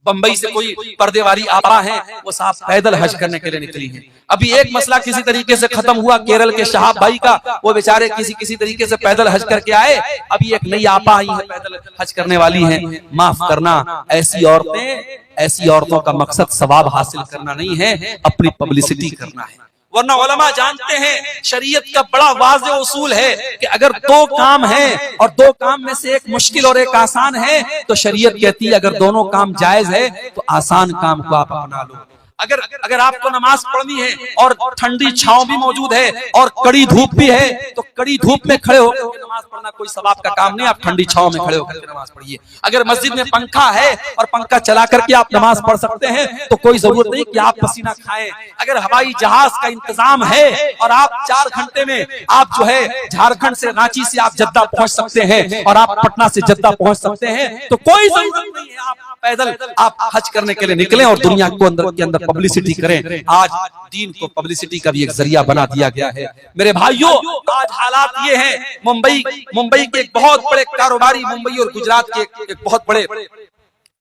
بمبئی سے کوئی پردے والی آپا ہیں، وہ صاحب پیدل حج کرنے کے لیے نکلی ہیں۔ ابھی ایک مسئلہ کسی طریقے سے ختم ہوا کیرل کے شہاب بھائی کا، وہ بیچارے کسی طریقے سے پیدل حج کر کے آئے، ابھی ایک نئی آپا آئی ہے پیدل حج کرنے والی ہیں۔ معاف کرنا، ایسی عورتوں کا مقصد ثواب حاصل کرنا نہیں ہے، اپنی پبلسٹی کرنا ہے۔ ورنہ علماء جانتے ہیں شریعت کا بڑا واضح اصول ہے کہ اگر دو کام ہیں اور دو کام میں سے ایک مشکل اور ایک آسان ہے تو شریعت کہتی ہے اگر دونوں کام جائز ہے تو آسان کام کو آپ اپنا لو۔ اگر آپ کو نماز پڑھنی ہے اور ٹھنڈی چھاؤں بھی موجود ہے اور کڑی دھوپ بھی ہے تو کڑی دھوپ میں کھڑے ہو کر نماز پڑھنا کوئی ثواب کا کام نہیں، آپ ٹھنڈی چھاؤں میں کھڑے ہو کر نماز پڑھیے۔ اگر مسجد میں پنکھا ہے اور پنکھا چلا کر کے آپ نماز پڑھ سکتے ہیں تو کوئی ضرورت نہیں کہ آپ پسینہ کھائیں۔ اگر ہوائی جہاز کا انتظام ہے اور آپ 4 گھنٹے میں آپ جو ہے جھارکھنڈ سے رانچی سے آپ جدہ پہنچ سکتے ہیں اور آپ پٹنہ سے جدہ پہنچ سکتے ہیں تو کوئی ضرورت نہیں ہے آپ پیدل آپ حج کرنے کے لیے نکلیں اور دنیا کو کے اندر پبلسٹی کریں۔ آج دین کو پبلسٹی کا بھی ایک ذریعہ بنا دیا گیا ہے۔ میرے بھائیوں، آج حالات یہ ہیں، ممبئی کے ایک بہت بڑے کاروباری، ممبئی اور گجرات کے ایک بہت بڑے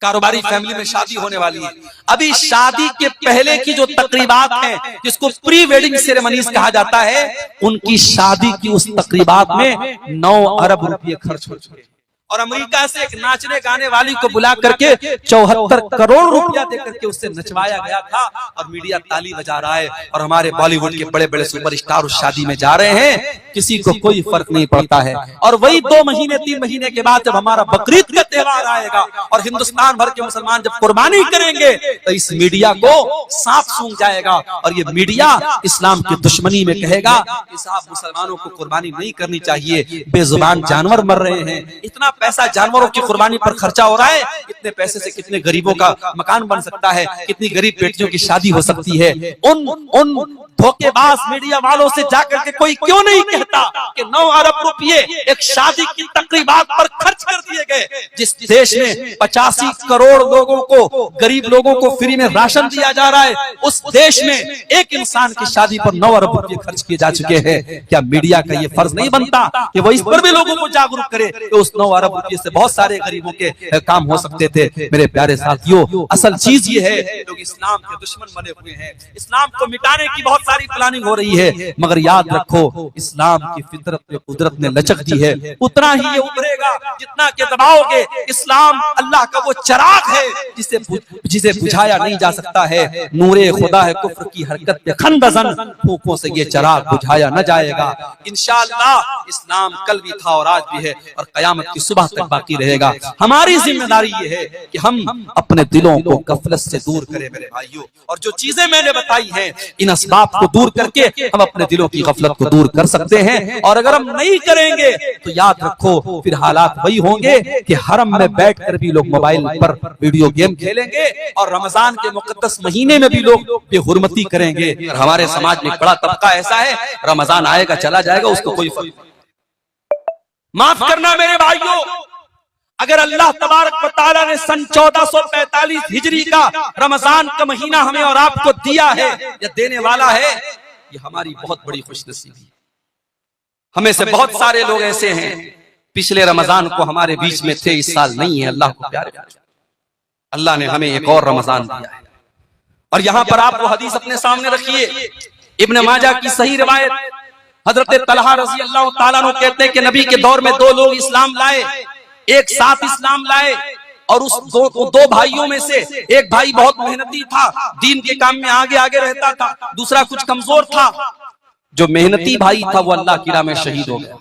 کاروباری فیملی میں شادی ہونے والی ہے۔ ابھی شادی کے پہلے کی جو تقریبات ہیں جس کو پری ویڈنگ سیریمنیز کہا جاتا ہے، ان کی شادی کی اس تقریبات میں 9 ارب روپے خرچ ہو چکے، اور امریکہ سے ایک ناچنے گانے والی کو بلا کر کے 74 کروڑ روپیہ دے کر کے اس سے نچوایا گیا تھا، اور میڈیا تالی بجا رہا ہے، اور ہمارے بالی ووڈ کے بڑے بڑے سپر اسٹار اس شادی میں جا رہے ہیں، کسی کو کوئی فرق نہیں پڑتا ہے۔ اور وہی 2 مہینے 3 مہینے کے بعد جب ہمارا بقرعید کا تہوار آئے گا اور ہندوستان بھر کے مسلمان جب قربانی کریں گے تو اس میڈیا کو سانپ سونگھ جائے گا، اور یہ میڈیا اسلام کی دشمنی میں کہے گا کہ صاحب مسلمانوں کو قربانی نہیں کرنی چاہیے، بے زبان جانور مر رہے ہیں، اتنا پیسہ جانوروں کی قربانی پر خرچہ ہو رہا ہے، اتنے پیسے سے کتنے غریبوں کا مکان بن سکتا ہے، کتنی غریب بیٹیوں کی شادی ہو سکتی ہے۔ ان دھوکے باز میڈیا والوں سے جا کر کے کوئی کیوں نہیں کہتا کہ 9 ارب روپے ایک شادی کی تقریبات پر خرچ کر دیے گئے، جس دیش میں 85 کروڑ لوگوں کو، غریب لوگوں کو فری میں راشن دیا جا رہا ہے، اس دیش میں ایک انسان کی شادی پر 9 ارب روپے خرچ کیے جا چکے ہیں۔ کیا میڈیا کا یہ فرض نہیں بنتا کہ وہ اس پر بھی لوگوں کو جاگروک کرے کہ اس 9 ارب روپے سے بہت سارے غریبوں کے کام ہو سکتے تھے؟ میرے پیارے ساتھیوں، اصل چیز یہ ہے لوگ اسلام کے دشمن بنے ہوئے ہیں، اسلام کو مٹانے کی بہت ساری پلاننگ ہو رہی ہے، مگر یاد رکھو اسلام کی فطرت میں قدرت نے لچک دی ہے، اتنا ہی یہ ابھرے گا جتنا کہ دباؤ گے۔ اسلام اللہ کا وہ چراغ ہے جسے بجھایا نہیں جا سکتا ہے، نور خدا ہے کفر کی حرکت پہ خندزن، پھونکوں سے یہ چراغ بجھایا نہ جائے گا۔ انشاءاللہ اسلام کل بھی تھا اور آج بھی ہے اور قیامت کی صبح تک باقی رہے گا۔ ہماری ذمہ داری یہ ہے کہ ہم اپنے دلوں کو غفلت سے دور کریں میرے بھائیوں، اور جو چیزیں میں نے بتائی ہیں ان اسباب کو دور کر کے ہم اپنے دلوں کی غفلت کو دور کر سکتے ہیں، اور اگر ہم نہیں کریں گے تو یاد رکھو پھر حالات وہی ہوں گے کہ حرم میں بیٹھ کر بھی لوگ موبائل پر ویڈیو گیم کھیلیں گے، اور رمضان کے مقدس مہینے میں بھی لوگ بے حرمتی کریں گے۔ اور ہمارے سماج میں ایک بڑا طبقہ ایسا ہے، رمضان آئے گا چلا جائے گا، اس کو کوئی فرق نہیں۔ معاف کرنا میرے بھائیوں، اگر اللہ تبارک و تعالیٰ نے سن 1445 ہجری کا رمضان کا مہینہ ہمیں اور آپ کو دیا ہے یا دینے والا ہے، یہ ہماری بہت بڑی خوش نصیبی ہے۔ ہمیں سے بہت سارے لوگ ایسے ہیں پچھلے رمضان کو ہمارے بیچ میں تھے، اس سال نہیں ہے۔ اللہ کو پیارے، اللہ نے ہمیں ایک اور رمضان دیا ہے، اور یہاں پر آپ وہ حدیث اپنے سامنے رکھیے، ابن ماجہ کی صحیح روایت، حضرت طلحہ رضی اللہ تعالیٰ عنہ کہتے ہیں کہ نبی کے دور میں 2 لوگ اسلام لائے، ایک ساتھ اسلام لائے، اور اس دو بھائیوں میں سے ایک بھائی بہت محنتی تھا، دین کے کام میں آگے رہتا تھا، دوسرا کچھ کمزور تھا۔ جو محنتی بھائی تھا وہ اللہ کی راہ میں شہید ہو گیا۔